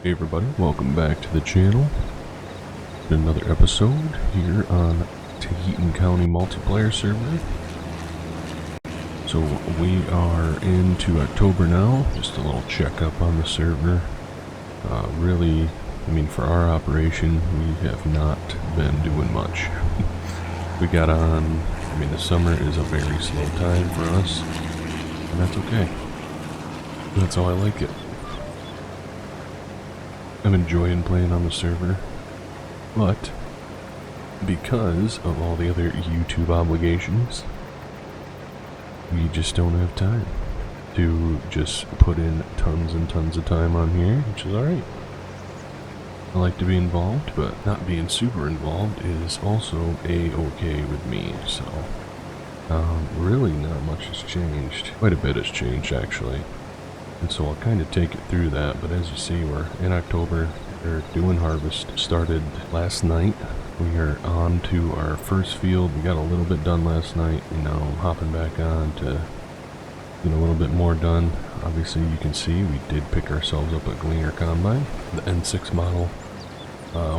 Hey everybody, welcome back to the channel. Another episode here on Taheton County multiplayer server. So we are into October now, just a little checkup on the server. Really, I mean for our operation, we have not been doing much. We got on, I mean the summer is a very slow time for us, and that's okay. That's how I like it. I'm enjoying playing on the server, but because of all the other YouTube obligations, we just don't have time to just put in tons and tons of time on here, which is alright. I like to be involved, but not being super involved is also a-okay with me, so really not much has changed. Quite a bit has changed actually. And so I'll kind of take it through that, but as you see, we're in October, we're doing harvest. Started last night. We are on to our first field. We got a little bit done last night, and now I'm hopping back on to get a little bit more done. Obviously you can see we did pick ourselves up a Gleaner Combine, the N6 model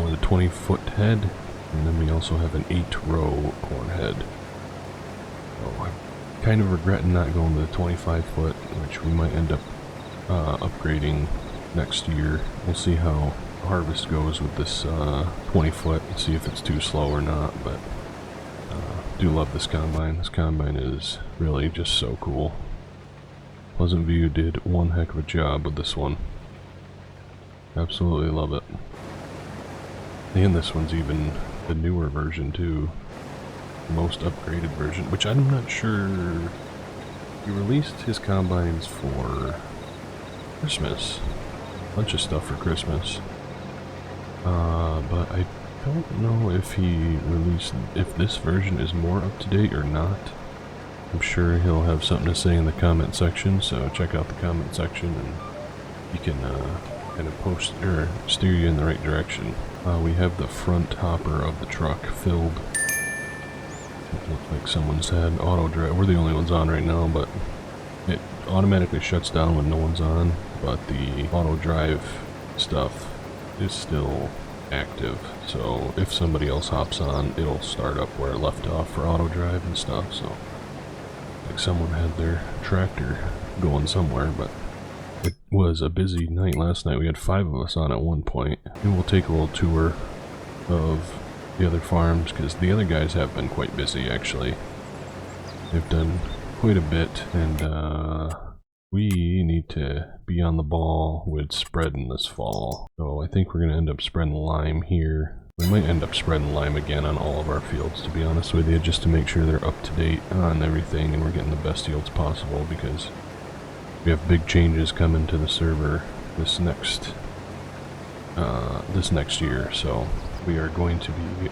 with a 20-foot head, and then we also have an 8-row corn head. So I'm kind of regretting not going to the 25-foot, which we might end up upgrading next year. We'll see how harvest goes with this 20-foot and see if it's too slow or not, but do love this combine. This combine is really just so cool. Pleasant View did one heck of a job with this one. Absolutely love it. And this one's even the newer version too, the most upgraded version, which I'm not sure. He released his combines for Christmas, a bunch of stuff for Christmas, but I don't know if he released, if this version is more up to date or not. I'm sure he'll have something to say in the comment section, so check out the comment section and you can kind of post or steer you in the right direction. We have the front hopper of the truck filled. It looks like someone's had auto drive. We're the only ones on right now, but it automatically shuts down when no one's on, but the auto drive stuff is still active, so if somebody else hops on, it'll start up where it left off for auto drive and stuff. So like someone had their tractor going somewhere, but it was a busy night last night. We had 5 of us on at one point, and we'll take a little tour of the other farms because the other guys have been quite busy actually. They've done quite a bit, and we need to be on the ball with spreading this fall. So I think we're going to end up spreading lime here. We might end up spreading lime again on all of our fields, to be honest with you, just to make sure they're up to date on everything and we're getting the best yields possible, because we have big changes coming to the server this next year. So we are going to be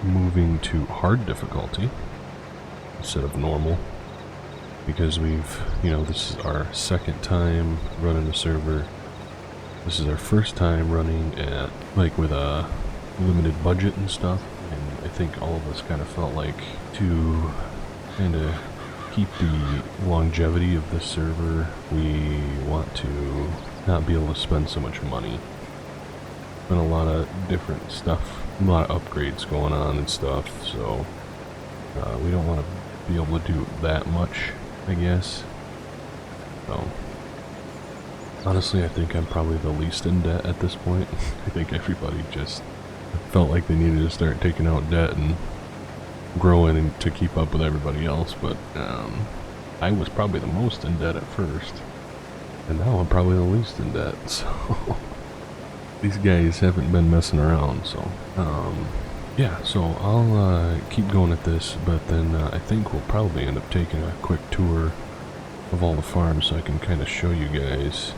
moving to hard difficulty instead of normal, because we've, you know, this is our second time running the server. This is our first time running at, like, with a limited budget and stuff, and I think all of us kind of felt like to kind of keep the longevity of this server, we want to not be able to spend so much money. Been a lot of different stuff, a lot of upgrades going on and stuff, so we don't want to be able to do that much, I guess. So honestly, I think I'm probably the least in debt at this point. I think everybody just felt like they needed to start taking out debt and growing and to keep up with everybody else, but I was probably the most in debt at first, and now I'm probably the least in debt, so these guys haven't been messing around. So yeah, so I'll keep going at this, but then I think we'll probably end up taking a quick tour of all the farms so I can kind of show you guys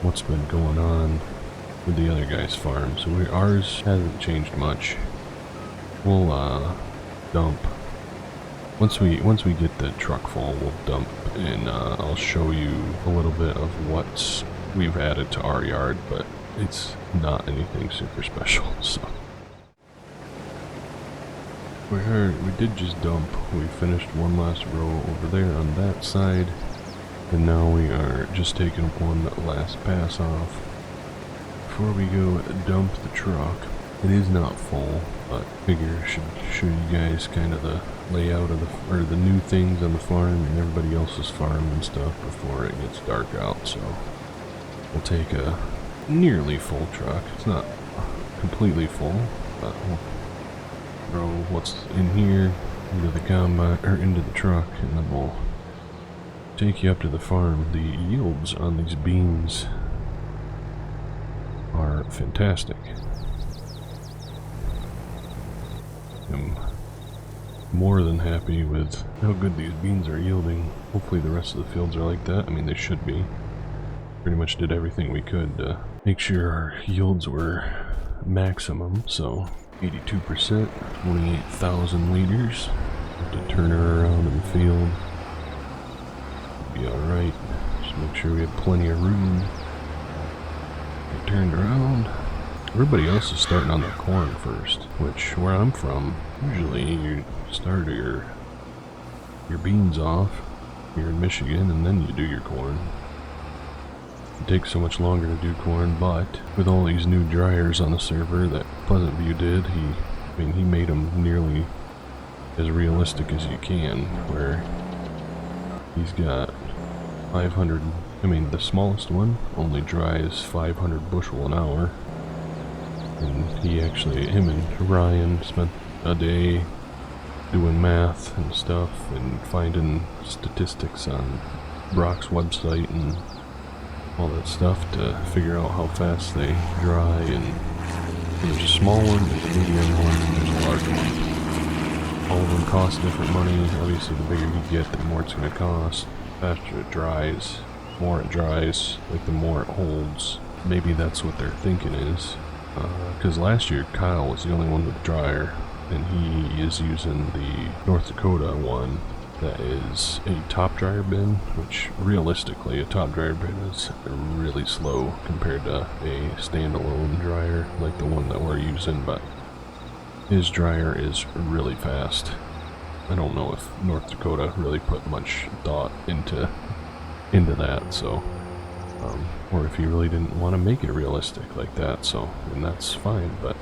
what's been going on with the other guys' farms. So ours hasn't changed much. We'll dump once we get the truck full. We'll dump, and I'll show you a little bit of what we've added to our yard, but it's not anything super special. So we did just dump. We finished one last row over there on that side, and now we are just taking one last pass off before we go dump the truck, it is not full, but figure I should show you guys kind of the layout of the new things on the farm and everybody else's farm and stuff before it gets dark out. So we'll take a nearly full truck. It's not completely full, but we'll throw what's in here into the combine or into the truck, and then we'll take you up to the farm. The yields on these beans are fantastic. I'm more than happy with how good these beans are yielding. Hopefully the rest of the fields are like that. I mean, they should be. Pretty much did everything we could to make sure our yields were maximum. So 82%, 28,000 liters. Have to turn her around in the field. Be alright. Just make sure we have plenty of room. Get turned around. Everybody else is starting on their corn first, which where I'm from, usually you start your beans off here in Michigan and then you do your corn. It takes so much longer to do corn, but with all these new dryers on the server that Pleasant View did, he made them nearly as realistic as you can, where he's got 500, the smallest one only dries 500 bushel an hour. And him and Ryan spent a day doing math and stuff and finding statistics on Brock's website and all that stuff to figure out how fast they dry. And there's a small one, there's a medium one, and there's a large one. All of them cost different money. Obviously the bigger you get, the more it's going to cost. The faster it dries, the more it dries, like the more it holds. Maybe that's what they're thinking is. Because last year Kyle was the only one with dryer, and he is using the North Dakota one that is a top dryer bin, which realistically a top dryer bin is really slow compared to a standalone dryer like the one that we're using, but his dryer is really fast. I don't know if North Dakota really put much thought into that, so or if he really didn't want to make it realistic like that, so, and that's fine, but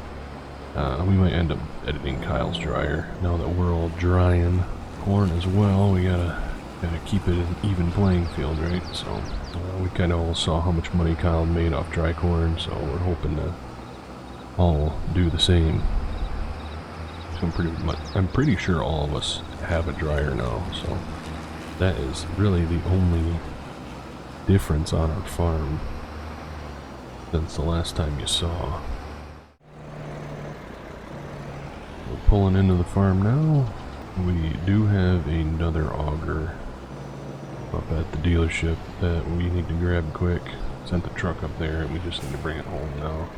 we might end up editing Kyle's dryer. Now that we're all drying corn as well, we gotta keep it an even playing field, right? So we kind of all saw how much money Kyle made off dry corn, so we're hoping to all do the same. So I'm pretty sure all of us have a dryer now, so that is really the only difference on our farm since the last time you saw. We're pulling into the farm now. We do have another auger up at the dealership that we need to grab quick. Sent the truck up there and we just need to bring it home now.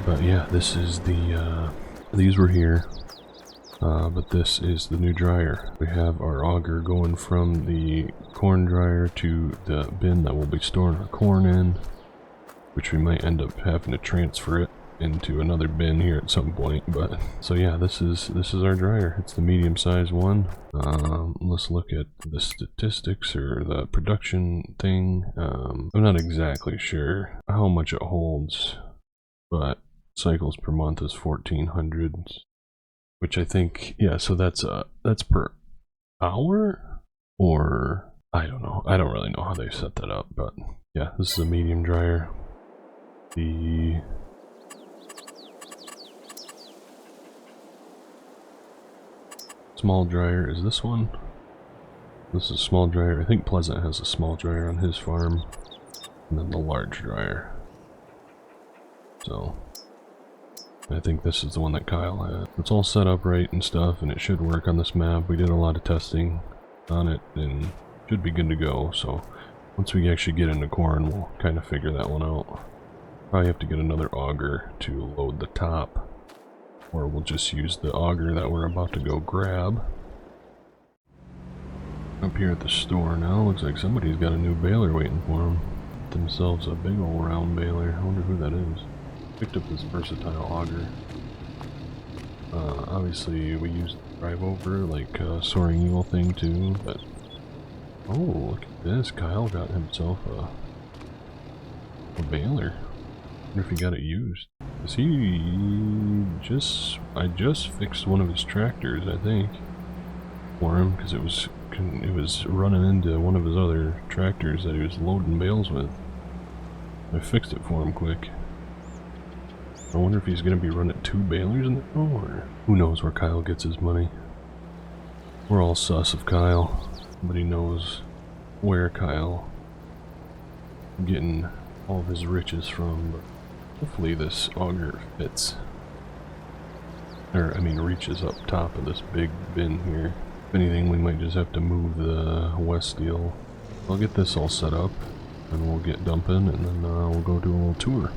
But yeah, this is the these were here, but this is the new dryer. We have our auger going from the corn dryer to the bin that we'll be storing our corn in, which we might end up having to transfer it into another bin here at some point. But so yeah, this is our dryer. It's the medium-sized one. Let's look at the statistics or the production thing. I'm not exactly sure how much it holds, but cycles per month is 1400, which I think, yeah, so that's per hour, or I don't know. I don't really know how they set that up, but yeah, this is a medium dryer. The small dryer is this one. This is a small dryer. I think Pleasant has a small dryer on his farm, and then the large dryer. So I think this is the one that Kyle had. It's all set up right and stuff, and it should work on this map. We did a lot of testing on it and should be good to go. So once we actually get into corn, we'll kind of figure that one out. Probably have to get another auger to load the top, or we'll just use the auger that we're about to go grab. Up here at the store now, looks like somebody's got a new baler waiting for them. Themselves a big old round baler. I wonder who that is. Picked up this versatile auger. Obviously we used the drive over like Soaring Eagle thing too, but oh, look at this. Kyle got himself a baler. wonder if he got it used. Is I just fixed one of his tractors, I think, for him, because it was running into one of his other tractors that he was loading bales with. I fixed it for him quick. I wonder if he's going to be running 2 balers in there, or who knows where Kyle gets his money. We're all sus of Kyle. Nobody knows where Kyle getting all of his riches from, but hopefully this auger fits. Or, I mean, reaches up top of this big bin here. If anything, we might just have to move the west steel. I'll get this all set up, and we'll get dumping, and then we'll go do a little tour.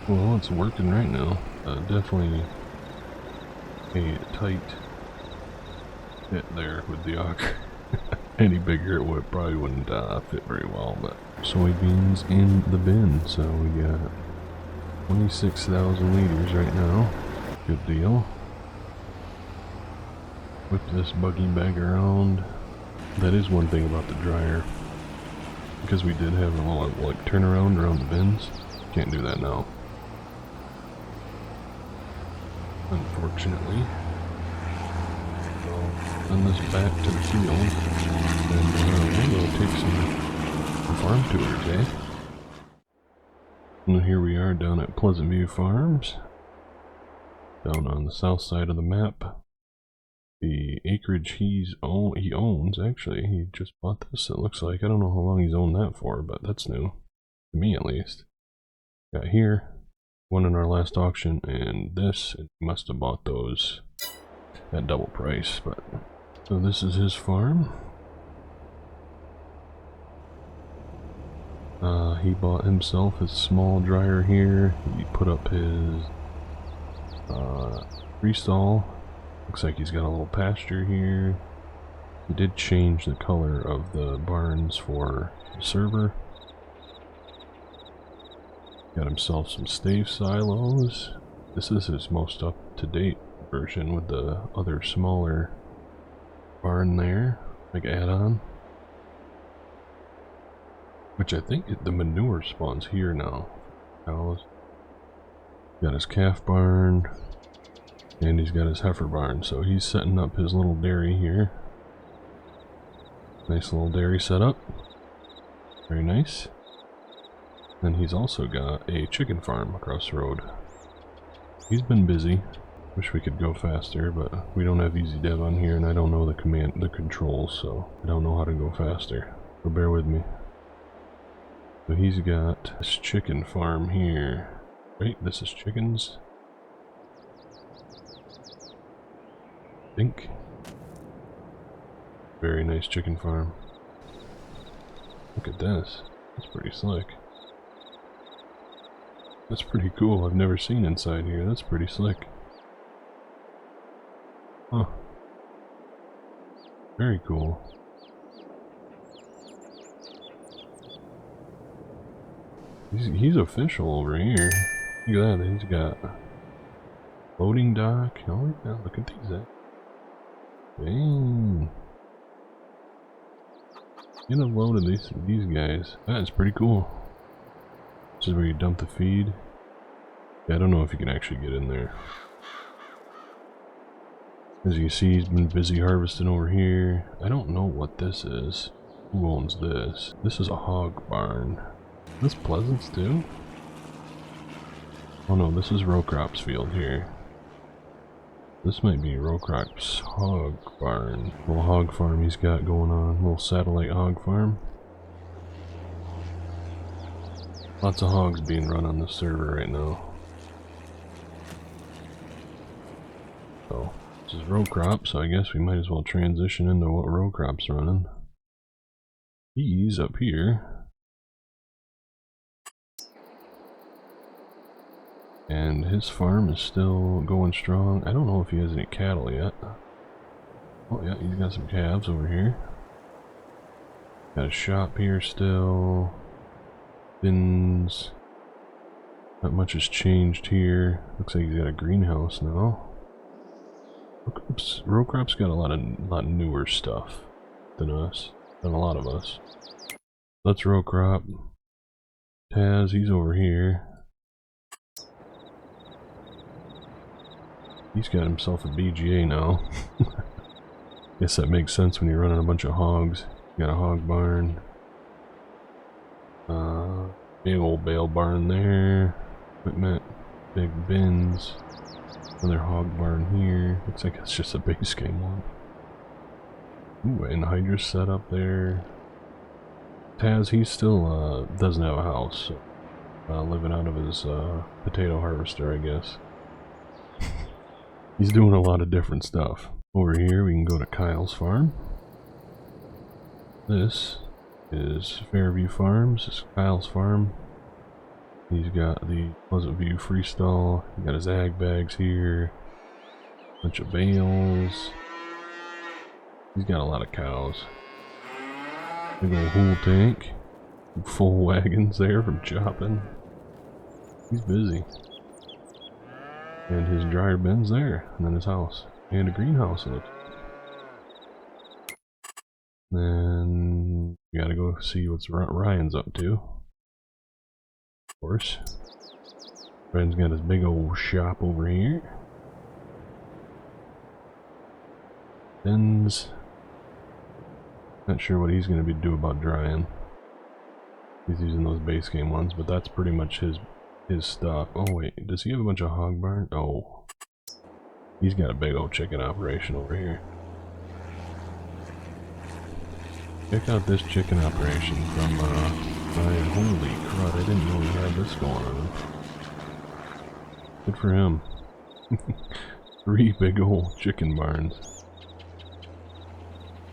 Well, it's working right now. Definitely a tight fit there with the auger. Any bigger it probably wouldn't fit very well, but soybeans in the bin, so we got 26,000 liters right now. Good deal. Whip this buggy bag around. That is one thing about the dryer, because we did have a lot of like turnaround around the bins. Can't do that now, unfortunately. Send this back to the field, and we'll go take some farm tours, eh? And here we are down at Pleasant View Farms, down on the south side of the map. The acreage he owns, actually, he just bought this, it looks like. I don't know how long he's owned that for, but that's new, to me at least. Got here, one in our last auction, and this, it must have bought those at double price, but... So this is his farm. He bought himself his small dryer here. He put up his freestall. Looks like he's got a little pasture here. He did change the color of the barns for the server. Got himself some stave silos. This is his most up-to-date version with the other smaller barn there, like add-on. Which I think the manure spawns here now. Cows. Got his calf barn, and he's got his heifer barn, so he's setting up his little dairy here. Nice little dairy setup. Very nice. And he's also got a chicken farm across the road. He's been busy. Wish we could go faster, but we don't have easy dev on here, and I don't know the controls, so I don't know how to go faster. So bear with me. So he's got this chicken farm here. Right, this is chickens. I think. Very nice chicken farm. Look at this. That's pretty slick. That's pretty cool. I've never seen inside here. That's pretty slick. Huh. Very cool. He's official over here. Look at that. He's got loading dock. Oh yeah, look at these. Dang. Get a load of these guys. That is pretty cool. This is where you dump the feed. Yeah, I don't know if you can actually get in there. As you can see, he's been busy harvesting over here. I don't know what this is. Who owns this? This is a hog barn. Is this Pleasance too? Oh no, this is row crops field here. This might be row crops hog barn. Little hog farm he's got going on. Little satellite hog farm. Lots of hogs being run on this server right now. So, this is row crop, so I guess we might as well transition into what row crop's running. He's up here. And his farm is still going strong. I don't know if he has any cattle yet. Oh yeah, he's got some calves over here. Got a shop here still. Bins. Not much has changed here. Looks like he's got a greenhouse now. Row crop's got a lot newer stuff than us, than a lot of us. Let's row crop. Taz, he's over here. He's got himself a BGA now. Guess that makes sense when you're running a bunch of hogs. You got a hog barn. Big old bale barn there. Equipment. Big bins. Another hog barn here. Looks like it's just a base game one. Ooh, and Hydra's set up there. Taz, he still doesn't have a house. So, living out of his potato harvester, I guess. He's doing a lot of different stuff. Over here we can go to Kyle's farm. This is Fairview Farms. This is Kyle's farm. He's got the Pleasant View freestall. He got his ag bags here. Bunch of bales. He's got a lot of cows. Big old whole tank. Full wagons there from chopping. He's busy. And his dryer bin's there. And then his house. And a greenhouse in it. Then we gotta go see what Ryan's up to. Of course. Ryan's got his big old shop over here. Bins. Not sure what he's gonna be do about drying. He's using those base game ones, but that's pretty much his stuff. Oh wait, does he have a bunch of hog barn? Oh. He's got a big old chicken operation over here. Check out this chicken operation from Ryan. Holy crud, I didn't know he had this going on. Good for him. 3 big old chicken barns.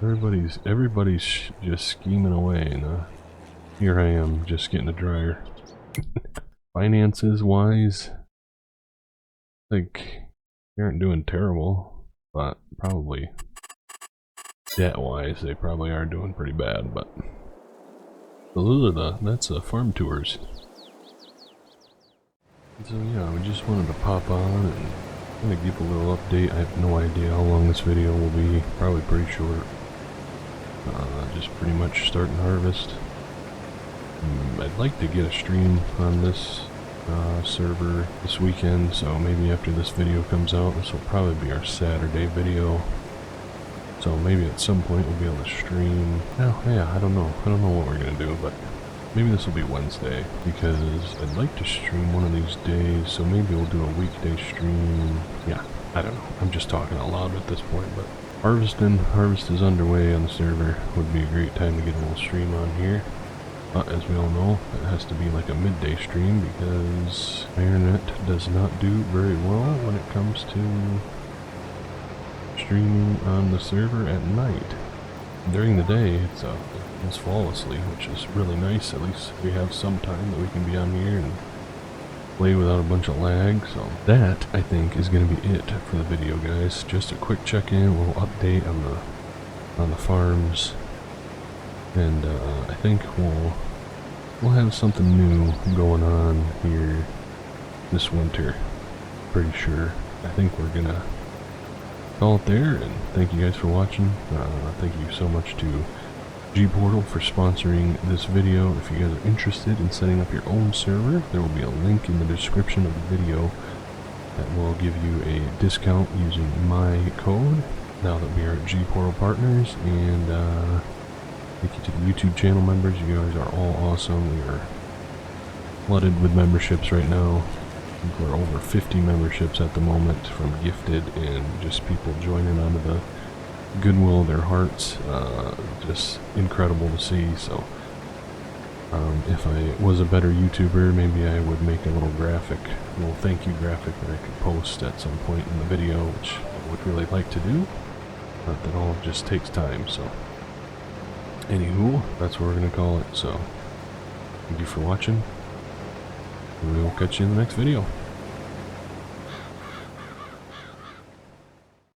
Everybody's just scheming away, and here I am just getting a dryer. Finances wise, like they aren't doing terrible, but probably debt wise they probably are doing pretty bad. But so those are that's farm tours. So yeah, we just wanted to pop on and kind of give a little update. I have no idea how long this video will be. Probably pretty short. Just pretty much starting harvest. I'd like to get a stream on this server this weekend, so maybe after this video comes out, this will probably be our Saturday video. So maybe at some point we'll be able to stream. Oh yeah, I don't know what we're gonna do, but maybe this will be Wednesday, because I'd like to stream one of these days, so maybe we'll do a weekday stream. Yeah, I don't know. I'm just talking out loud at this point, but harvest is underway on the server. Would be a great time to get a little stream on here. But as we all know, it has to be like a midday stream because my internet does not do very well when it comes to streaming on the server at night. During the day, it's flawlessly, which is really nice. At least we have some time that we can be on here and play without a bunch of lag. So that, I think, is going to be it for the video, guys. Just a quick check-in, a little update on the farms, and I think we'll have something new going on here this winter. Pretty sure. I think we're gonna call it there, and thank you guys for watching. Thank you so much to G-Portal for sponsoring this video. If you guys are interested in setting up your own server, there will be a link in the description of the video that will give you a discount using my code, now that we are G-Portal partners. And thank you to the YouTube channel members. You guys are all awesome. We are flooded with memberships right now. I think we're over 50 memberships at the moment, from gifted and just people joining onto the goodwill of their hearts. Just incredible to see. So if I was a better YouTuber, maybe I would make a little thank you graphic that I could post at some point in the video, which I would really like to do, but that all just takes time. So anywho, that's what we're gonna call it. So thank you for watching, and we will catch you in the next video.